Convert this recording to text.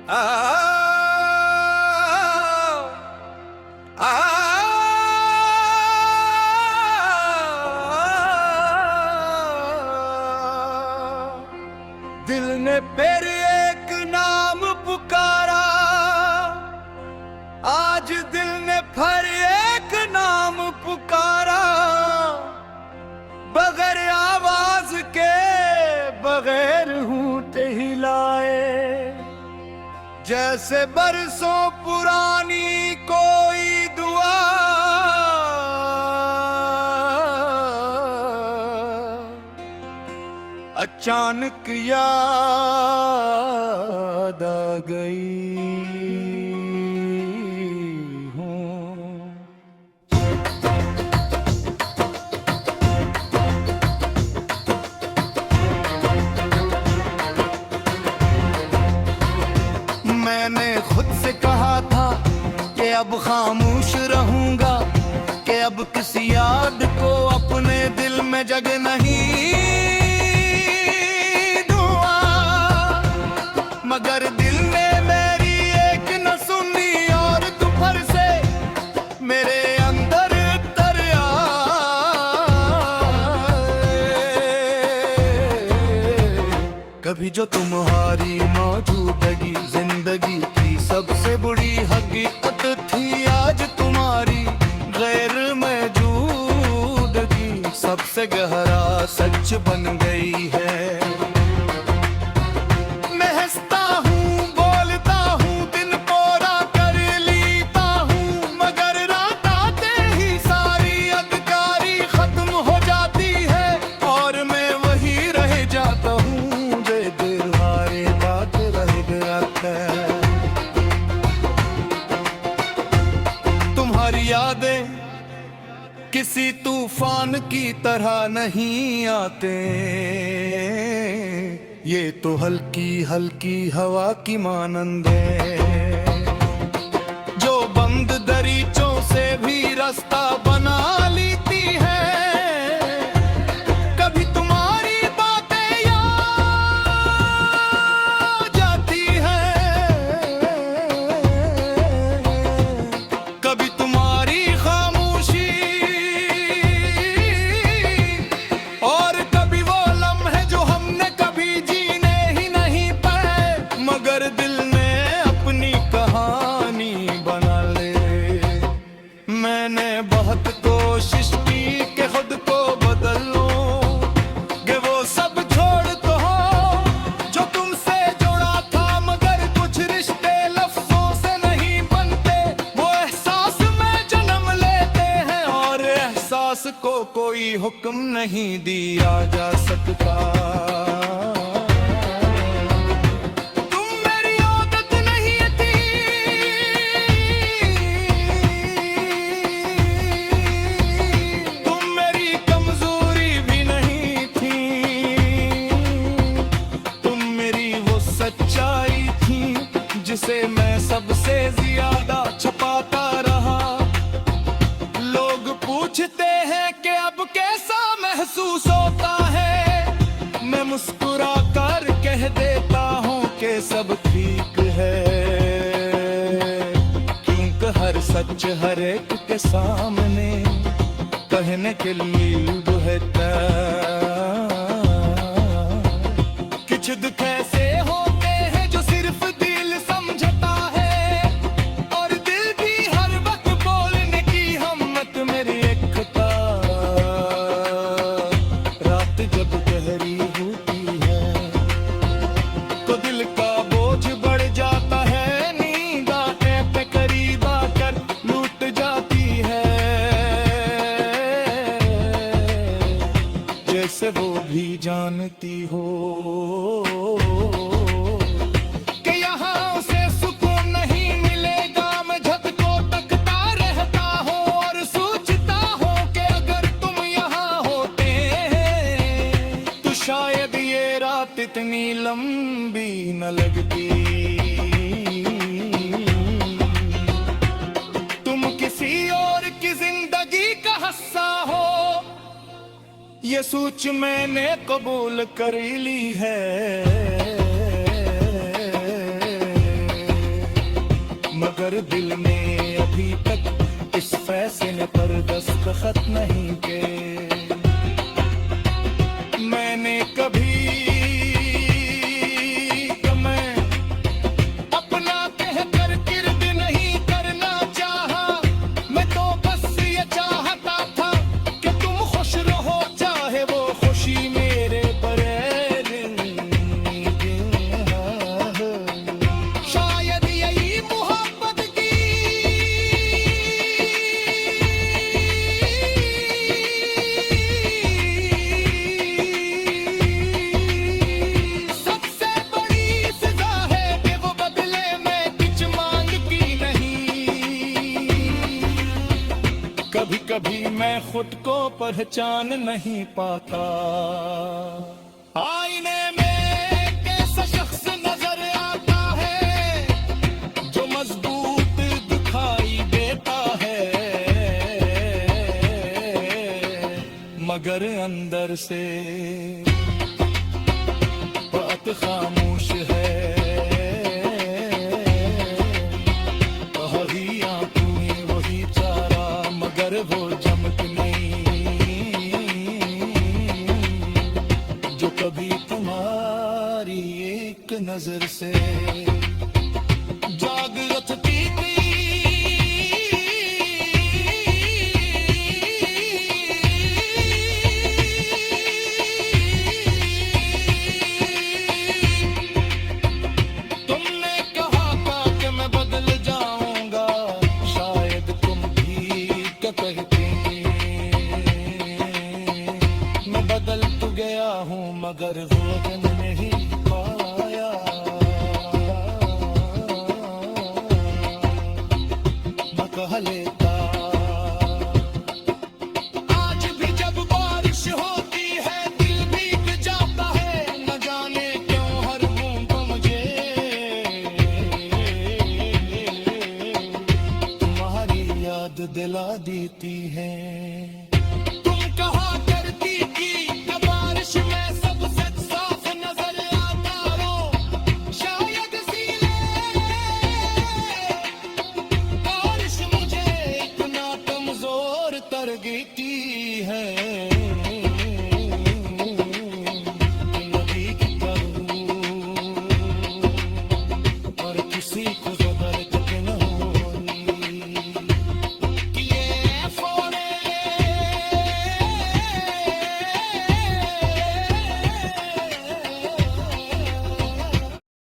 आ, आ, दिल ने फिर एक नाम पुकारा, आज दिल ने फिर एक नाम पुकारा, बगैर आवाज के बगैर होंठ हिलाए, जैसे बरसों पुरानी कोई दुआ अचानक याद आ गई हूँ। मैंने खुद से कहा था कि अब खामोश रहूंगा, कि अब किसी याद को अपने दिल में जगह नहीं दूंगा, मगर दिल ने मेरी एक न सुनी और दोपहर से मेरे अंदर तर आए। कभी जो तुम्हारी मौजूदगी जिंदगी की सबसे बुरी हकीकत थी, आज तुम्हारी गैर मौजूदगी सबसे गहरा सच बन गई है। मैं हंसता हूँ, बोलता हूँ, दिन पूरा कर लेता हूँ, मगर रात आते ही सारी अदकारी खत्म हो जाती है और मैं वही रह जाता हूँ जो दिल हारे बात रह गया था। तुम्हारी यादें किसी तूफान की तरह नहीं आते, ये तो हल्की हल्की हवा की मानंद है, जो बंद दरीचों से भी रास्ता बना लेती है। कभी तुम्हारी बातें याद जाती है, कभी तुम्हारी खामोशी, और कभी वो लम्हे जो हमने कभी जीने ही नहीं पाए, मगर दिल ने अपनी कहानी बना ले। मैंने बहुत कोशिश की कि खुद को बदल लूं, कि वो सब छोड़ दो जो तुमसे जुड़ा था, मगर कुछ रिश्ते लफ्जों से नहीं बनते, वो एहसास में जन्म लेते हैं और एहसास को कोई हुक्म नहीं दिया जा सकता। तुम मेरी आदत नहीं थी, तुम मेरी कमजोरी भी नहीं थी, तुम मेरी वो सच्चाई थी जिसे मैं सबसे ज्यादा छुपाता रहा। लोग पूछते हैं कि अब कैसा महसूस होता है, मैं मुस्कुरा कर कह देता हूँ कि सब ठीक है, क्योंकि हर सच हर एक के सामने कहने के लिए है। कुछ दुख ऐसे होते हैं जो सिर्फ दिल समझता है, और दिल भी हर वक्त बोलने की हिम्मत मेरी एक खता। रात जब गहरी होती है तो दिल का बोझ बढ़ जाता है, नींद आंखें पे करीब आकर लूट जाती है, जैसे वो भी जानती हो कि यहाँ उसे सुकून नहीं मिलेगा। मैं झटकों तकता रहता हूँ और सोचता हूँ कि अगर तुम यहाँ होते तो शायद ये रात इतनी लंबी न लगती। तुम किसी और की जिंदगी का हिस्सा हो, ये सोच मैंने कबूल कर ली है। मगर दिल ने अभी तक इस फैसले पर दस्तखत नहीं के। मैंने कभी मैं अपना कहकर किर्द नहीं करना चाहा, मैं तो बस ये चाहता था कि तुम खुश रहो, चाहे वो खुशी मेरे बगैर शायद यही मोहब्बत की सबसे बड़ी सजा है कि वो बदले में कुछ मांग की नहीं। कभी कभी मैं खुद को पहचान नहीं पाता, आईने में कैसा शख्स नजर आता है जो मजबूत दिखाई देता है, मगर अंदर से बात खामोश है। वही आंखें वही चारा, मगर वो चमक नहीं जो कभी तुम्हारी एक नजर से जागृत की थी। तुमने कहा था कि मैं बदल जाऊंगा, शायद तुम भी क्या कहती। मैं बदल तो गया हूँ मगर वो दिन नहीं पाया। मैं कह लेता आज भी जब बारिश होती है दिल भीग जाता है, न जाने क्यों हर बूंद मुझे तुम्हारी याद दिला देती है।